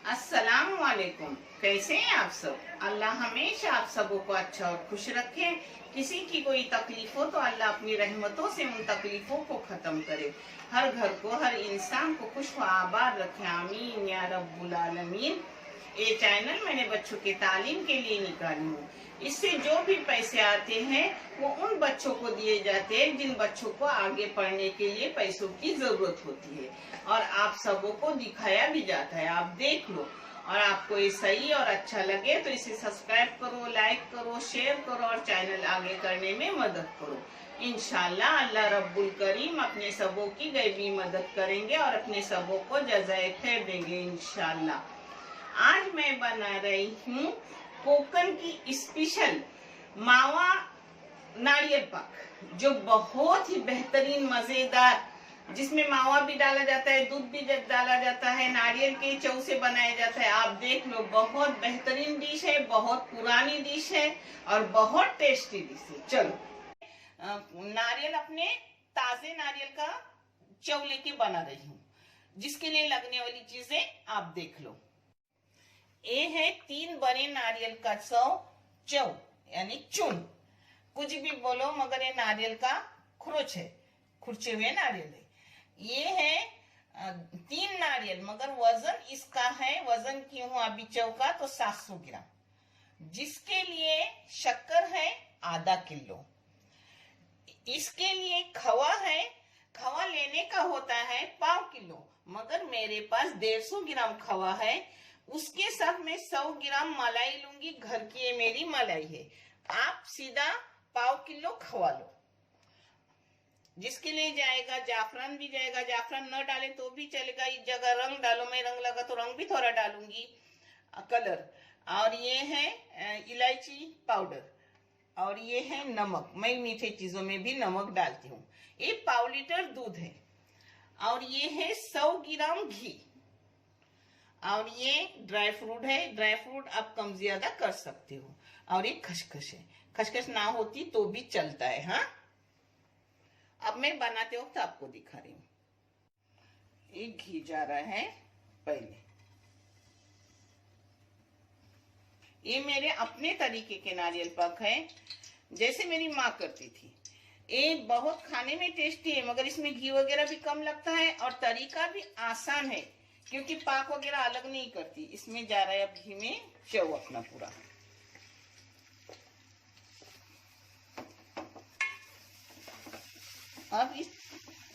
अस्सलाम वालेकुम। कैसे हैं आप सब? अल्लाह हमेशा आप सबों को अच्छा और खुश रखे। किसी की कोई तकलीफ हो तो अल्लाह अपनी रहमतों से उन तकलीफों को खत्म करे। हर घर को, हर इंसान को खुश व आबाद रखे। आमीन या रब्बुल आलमीन। ये चैनल मैंने बच्चों के तालीम के लिए निकाली हूँ। इससे जो भी पैसे आते हैं वो उन बच्चों को दिए जाते हैं जिन बच्चों को आगे पढ़ने के लिए पैसों की जरूरत होती है, और आप सबों को दिखाया भी जाता है। आप देख लो, और आपको ये सही और अच्छा लगे तो इसे सब्सक्राइब करो, लाइक करो, शेयर करो और चैनल आगे करने में मदद करो। इंशाल्लाह अल्लाह रब्बुल करीम अपने सबों की गैबी मदद करेंगे और अपने सबों को जज़ाए खैर देंगे इंशाल्लाह। आज मैं बना रही हूँ कोकन की स्पेशल मावा नारियल पाक, जो बहुत ही बेहतरीन मजेदार, जिसमें मावा भी डाला जाता है, दूध भी डाला जाता है, नारियल के चौ से बनाया जाता है। आप देख लो, बहुत बेहतरीन डिश है, बहुत पुरानी डिश है और बहुत टेस्टी डिश है। चलो, नारियल, अपने ताजे नारियल का चौ लेके बना रही हूँ। जिसके लिए लगने वाली चीजें आप देख लो। ये है 3 बड़े नारियल का चौ यानी चून, कुछ भी बोलो, मगर ये नारियल का खुरच है, खुरचे हुए नारियल है। ये है 3 नारियल, मगर वजन इसका है, वजन की हूं अभी चौ का, तो 700 ग्राम। जिसके लिए शक्कर है आधा किलो। इसके लिए खवा है, खवा लेने का होता है 1/4 किलो, मगर मेरे पास 150 ग्राम खवा है। उसके साथ मैं 100 ग्राम मलाई लूंगी, घर की ये मेरी मलाई है। आप सीधा 1/4 किलो खवा लो। जिसके लिए जाएगा जाफरान भी जाएगा, जाफरान न डाले तो भी चलेगा। इस जगह रंग डालो, मैं रंग लगा तो रंग भी थोड़ा डालूंगी, कलर। और ये है इलायची पाउडर, और ये है नमक। मैं मीठे चीजों में भी नमक डालती हूँ। ये 1/4 लीटर दूध है, और ये है 100 ग्राम घी, और ये ड्राई फ्रूट है। ड्राई फ्रूट आप कम ज्यादा कर सकते हो। और ये खसखस है, खसखस ना होती तो भी चलता है। हाँ, अब मैं बनाते वक्त आपको दिखा रही हूँ। ये घी जा रहा है पहले। ये मेरे अपने तरीके के नारियल पाक है, जैसे मेरी माँ करती थी। ये बहुत खाने में टेस्टी है, मगर इसमें घी वगैरह भी कम लगता है और तरीका भी आसान है, क्योंकि पाक वगैरह अलग नहीं करती। इसमें जा रहा है अब घी में चौ अपना पूरा। अब इस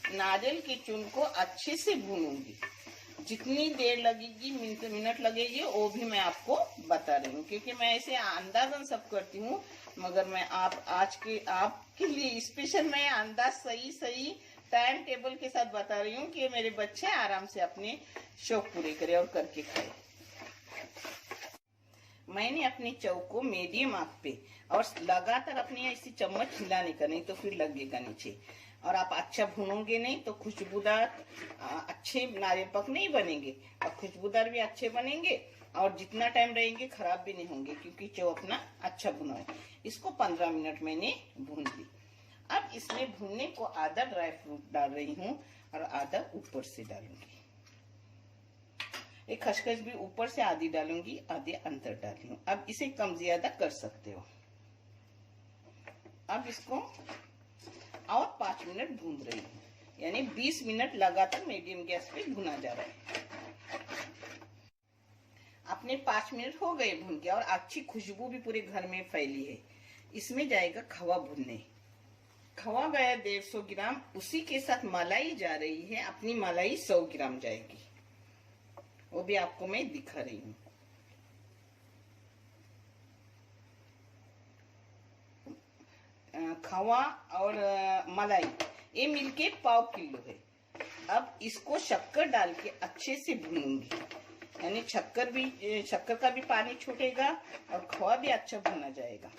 नारियल के चून को अच्छे से भूनूंगी। जितनी देर लगेगी, मिनट लगेगी, वो भी मैं आपको बता रही हूँ, क्योंकि मैं ऐसे अंदाजन सब करती हूँ, मगर मैं आपके लिए स्पेशल मैं अंदाज सही टाइम टेबल के साथ बता रही हूँ कि मेरे बच्चे आराम से अपने शौक पूरे करें और करके खाए। मैंने अपने चौ को मीडियम आंच पे, और लगातार अपने ऐसी चम्मच हिलाने का, नहीं तो फिर लगेगा नीचे। और आप अच्छा भूनोगे नहीं तो खुशबूदार अच्छे नारियल पाक नहीं बनेंगे, और खुशबूदार भी अच्छे बनेंगे, और जितना टाइम रहेंगे खराब भी नहीं होंगे, क्योंकि चौ अपना अच्छा भुना है। इसको 15 मिनट मैंने भून ली। अब इसमें भूनने को आधा ड्राई फ्रूट डाल रही हूँ और आधा ऊपर से डालूंगी। एक खसखस भी ऊपर से आधी डालूंगी, आधे अंदर डाली हूँ। अब इसे कम ज्यादा कर सकते हो। अब इसको और 5 मिनट भून रही हूँ, यानी 20 मिनट लगातार मीडियम गैस पे भुना जा रहा है। अपने 5 मिनट हो गए भून के, और अच्छी खुशबू भी पूरे घर में फैली है। इसमें जाएगा खवा भुनने। खवा गया 150 ग्राम, उसी के साथ मलाई जा रही है। अपनी मलाई 100 ग्राम जाएगी, वो भी आपको मैं दिखा रही हूँ। खवा और मलाई ये मिलके 1/4 किलो है। अब इसको शक्कर डाल के अच्छे से भूनूंगी, यानी शक्कर का भी पानी छूटेगा और खवा भी अच्छा भुना जाएगा।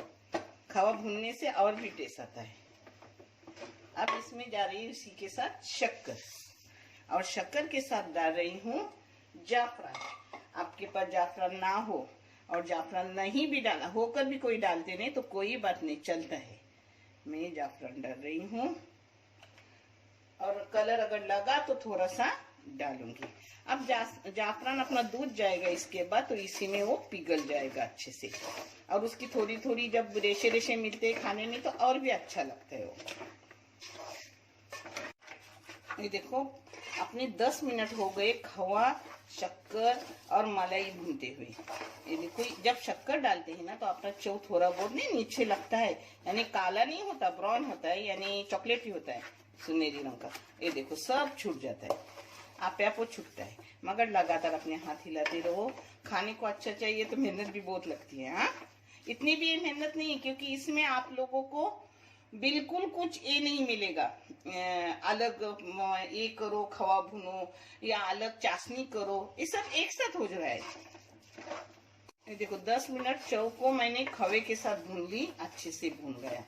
खवा भूनने से और भी टेस्ट आता है। अब इसमें जा रही है इसी के साथ शक्कर, और शक्कर के साथ डाल रही हूँ जाफरान। आपके पास जाफरान ना हो और जाफरान नहीं भी डाला होकर भी कोई डालते नहीं तो कोई बात नहीं, चलता है। मैं जाफरान डाल रही हूँ, और कलर अगर लगा तो थोड़ा सा डालूंगी। अब जाफरान अपना दूध जाएगा इसके बाद, तो इसी में वो पिघल जाएगा अच्छे से। और उसकी थोड़ी थोड़ी जब रेशे रेशे मिलते हैं खाने में तो और भी अच्छा लगता है वो। ये देखो अपने 10 मिनट हो गए खवा, शक्कर और मलाई भूनते हुए। ये देखो जब शक्कर डालते हैं ना तो अपना चौ थोड़ा बहुत नहीं नीचे लगता है, यानी काला नहीं होता, ब्राउन होता है, यानी चॉकलेटी होता है, सुनहरी रंग का। ये देखो सब छूट जाता है, आप वो छूटता है। मगर लगातार अपने हाथ हिलाते रहो। खाने को अच्छा चाहिए तो मेहनत भी बहुत लगती है। हाँ, इतनी भी मेहनत नहीं, क्योंकि इसमें आप लोगों को बिल्कुल कुछ ये नहीं मिलेगा अलग ये करो खवा भुनो या अलग चाशनी करो, ये सब एक साथ हो रहा है। ये देखो 10 मिनट चौ को मैंने खवे के साथ भून ली, अच्छे से भून गया।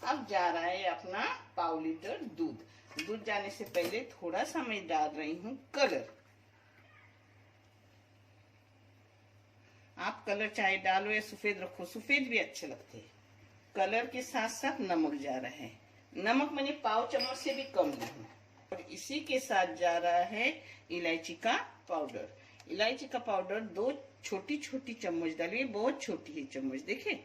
अब जा रहा है अपना पाव लीटर दूध। दूध जाने से पहले थोड़ा सा मैं डाल रही हूँ कलर। आप कलर चाहे डालो या सफेद रखो, सफेद भी अच्छे लगते हैं। कलर के साथ साथ नमक जा रहा है, नमक मैंने पाव चम्मच से भी कम ली हूँ। और इसी के साथ जा रहा है इलायची का पाउडर। इलायची का पाउडर 2 छोटी छोटी चम्मच डालिए, बहुत छोटी है चम्मच। देखे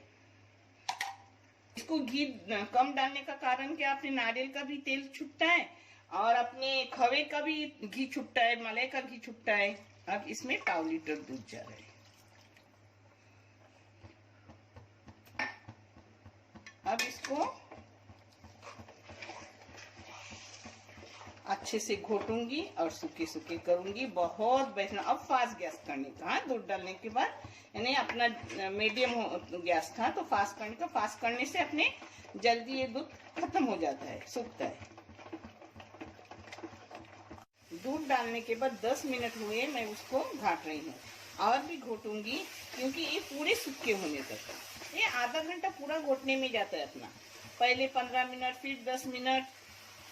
इसको घी कम डालने का कारण क्या, अपने नारियल का भी तेल छुटता है और अपने खवे का भी घी छुटता है, मलाई का घी छुटता है। अब इसमें पाव लीटर दूध जा रहा है। अब इसको अच्छे से घोटूंगी और सूखे सूखे करूंगी, बहुत बैठना। अब फास्ट गैस करने का, दूध डालने के बाद, यानी अपना मीडियम गैस था तो फास्ट करने का। फास्ट करने से अपने जल्दी ये दूध खत्म हो जाता है, सूखता है। दूध डालने के बाद 10 मिनट हुए, मैं उसको घाट रही हूँ और भी घोटूंगी, क्योंकि ये पूरे सूखे होने तक। ये आधा घंटा पूरा घोटने में जाता है अपना। पहले 15 मिनट, फिर 10 मिनट,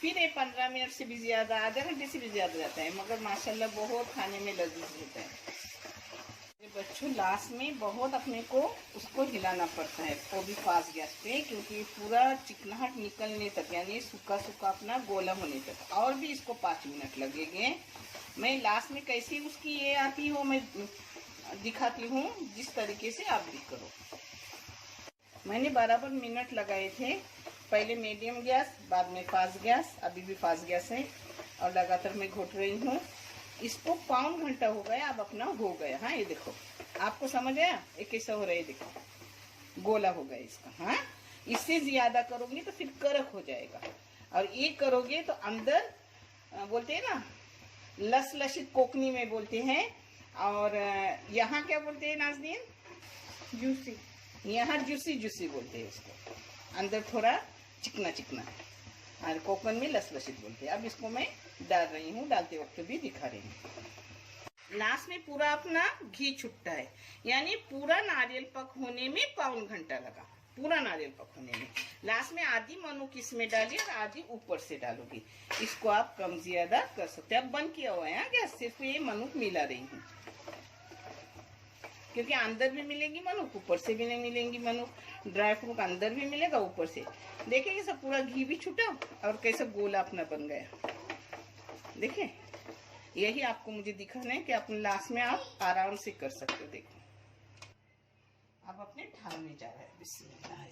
फिर ये 15 मिनट से भी ज्यादा, आधे घंटे से भी ज्यादा जाता है। मगर माशाल्लाह बहुत खाने में लजीज होता है। बच्चों लास्ट में बहुत अपने को उसको हिलाना पड़ता है, वो भी फास्ट गैस पे, क्योंकि पूरा चिकनाहट निकलने तक, यानी सूखा सूखा अपना गोला होने तक। और भी इसको 5 मिनट लगेंगे। मैं लास्ट में कैसी उसकी ये आती हो मैं दिखाती हूँ, जिस तरीके से आप भी करो। मैंने बराबर मिनट लगाए थे, पहले मीडियम गैस, बाद में फास्ट गैस, अभी भी फास्ट गैस है और लगातार मैं घोट रही हूँ। इसको पौन घंटा हो गया, अब अपना हो गया। हाँ ये देखो, आपको समझ आया ये कैसा हो रहा है, देखो गोला हो गया इसका। हाँ, इससे ज्यादा करोगे तो फिर करक हो जाएगा, और ये करोगे तो अंदर बोलते हैं ना लसलसित, कोकनी में बोलते हैं, और यहाँ क्या बोलते हैं नाज़नीन, जूसी। यहाँ जूसी जूसी बोलते हैं इसको, अंदर थोड़ा चिकना चिकना, और कोकन में लसलसित बोलते हैं। अब इसको मैं डाल रही हूँ, डालते वक्त भी दिखा रही हूँ। लास्ट में पूरा अपना घी छुटता है, यानी पूरा नारियल पक होने में पौन घंटा लगा, पूरा नारियल पक होने में। लास्ट में आधी मनुक इसमें डाली और आधी ऊपर से डालोगी। इसको आप कम ज्यादा कर सकते हैं। अब बंद किया हुआ है गैस, सिर्फ ये मनुक मिला रही हूँ, क्योंकि अंदर भी मिलेगी मनुक, ऊपर से भी नहीं मिलेंगी मनुक। ड्राई फ्रूट अंदर भी मिलेगा, ऊपर से देखिए सब पूरा घी भी छूटा और कैसा गोला अपना बन गया। देखिए यही आपको मुझे दिखाना है कि अपने लास्ट में आप आराम से कर सकते हो। देखो अब अपने ठाल में जा रहा है। बिस्मिल्लाह।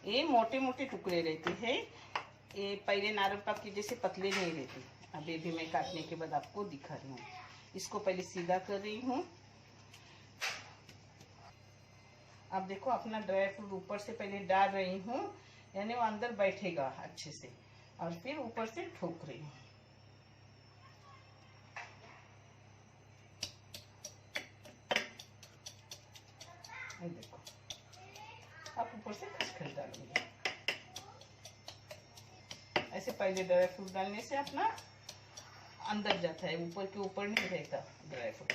ये मोटे मोटे टुकड़े रहते हैं, ये पहले नारियल पाक की जैसे पतले नहीं रहते। अभी भी मैं काटने के बाद आपको दिखा रही हूँ। इसको पहले सीधा कर रही हूँ। अब देखो अपना ड्राई फ्रूट ऊपर से पहले डाल रही हूँ, यानी वो अंदर बैठेगा अच्छे से, और फिर ऊपर से ठोक रही हूँ। देखो आप ऊपर से खसखस डालेंगे। ऐसे पहले ड्राई फ्रूट डालने से अपना अंदर जाता है, ऊपर के ऊपर नहीं रहता ड्राई फ्रूट।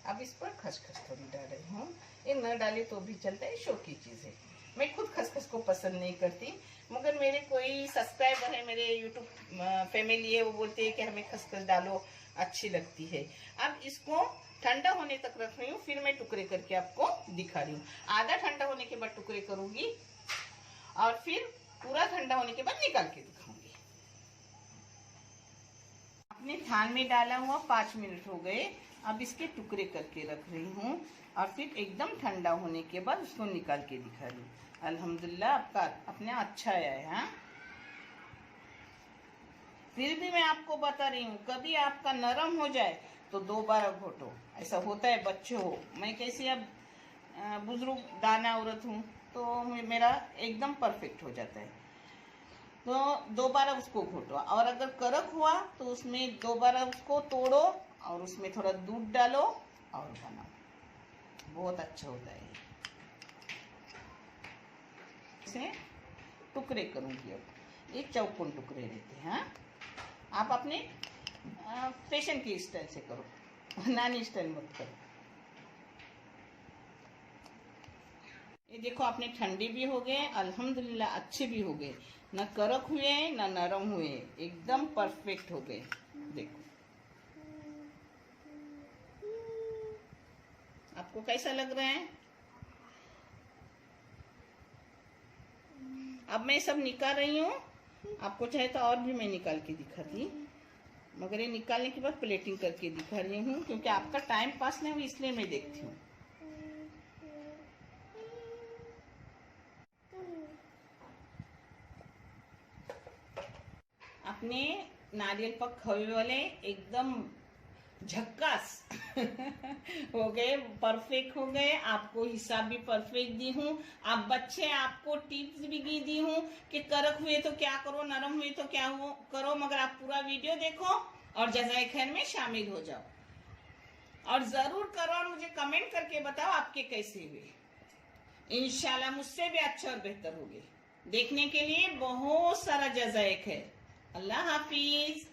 अब इस पर खसखस थोड़ी डाल रही हूँ, ये न डाले तो भी चलता है, शौक की चीज है। मैं खुद खसखस को पसंद नहीं करती, मगर मेरे कोई सब्सक्राइबर है, मेरे यूट्यूब फैमिली है, वो बोलते हैं कि हमें खसखस डालो, अच्छी लगती है। अब इसको ठंडा होने तक रख रही हूँ, फिर मैं टुकड़े करके आपको दिखा रही हूँ। आधा ठंडा होने के बाद टुकड़े करूंगी और फिर पूरा ठंडा होने के बाद निकाल के दिखाऊंगी। अपने थान में डाला हुआ 5 मिनट हो गए। अब इसके टुकड़े करके रख रही हूँ और फिर एकदम ठंडा होने के बाद उसको निकाल के दिखा रही हूँ। अल्हम्दुलिल्लाह आपका अपने अच्छा आया है। हाँ, फिर भी मैं आपको बता रही हूँ, कभी आपका नरम हो जाए तो दोबारा घोटो। ऐसा होता है, बच्चे हो, मैं कैसी अब बुजुर्ग दाना औरत हूँ, तो मेरा एकदम परफेक्ट हो जाता है। तो दोबारा उसको घोटो, और अगर कड़क हुआ तो उसमें दोबारा उसको तोड़ो और उसमें थोड़ा दूध डालो और बनाओ, बहुत अच्छा होता है। इसे टुकड़े करूंगी। अब एक चौकोन टुकड़े रहते हैं। हाँ, आप अपने फैशन की स्टाइल से करो, नानी स्टाइल मत करो। ये देखो, अपने ठंडे भी हो गए, अल्हम्दुलिल्लाह अच्छे भी हो गए, न कड़क हुए न नरम हुए, एकदम परफेक्ट हो गए। देखो आपको कैसा लग रहा है? अब मैं सब निकाल रही हूँ, आपको चाहे तो और भी मैं निकाल के दिखाती, मगर ये निकालने के बाद प्लेटिंग करके दिखा रही हूँ, क्योंकि आपका टाइम पास नहीं हो इसलिए मैं देखती हूँ। अपने नारियल पक खवे वाले एकदम झक्कास हो गए, परफेक्ट हो गए। आपको हिसाब भी परफेक्ट दी हूँ। आप बच्चे, आपको टिप्स भी दी हूँ कि कड़क हुए तो क्या करो, नरम हुए तो क्या करो, मगर आप पूरा वीडियो देखो और जज़ाए खैर में शामिल हो जाओ और जरूर करो और मुझे कमेंट करके बताओ आपके कैसे हुए। इंशाल्लाह मुझसे भी अच्छा और बेहतर होंगे। देखने के लिए बहुत सारा जज़ाए खैर। अल्लाह हाफिज।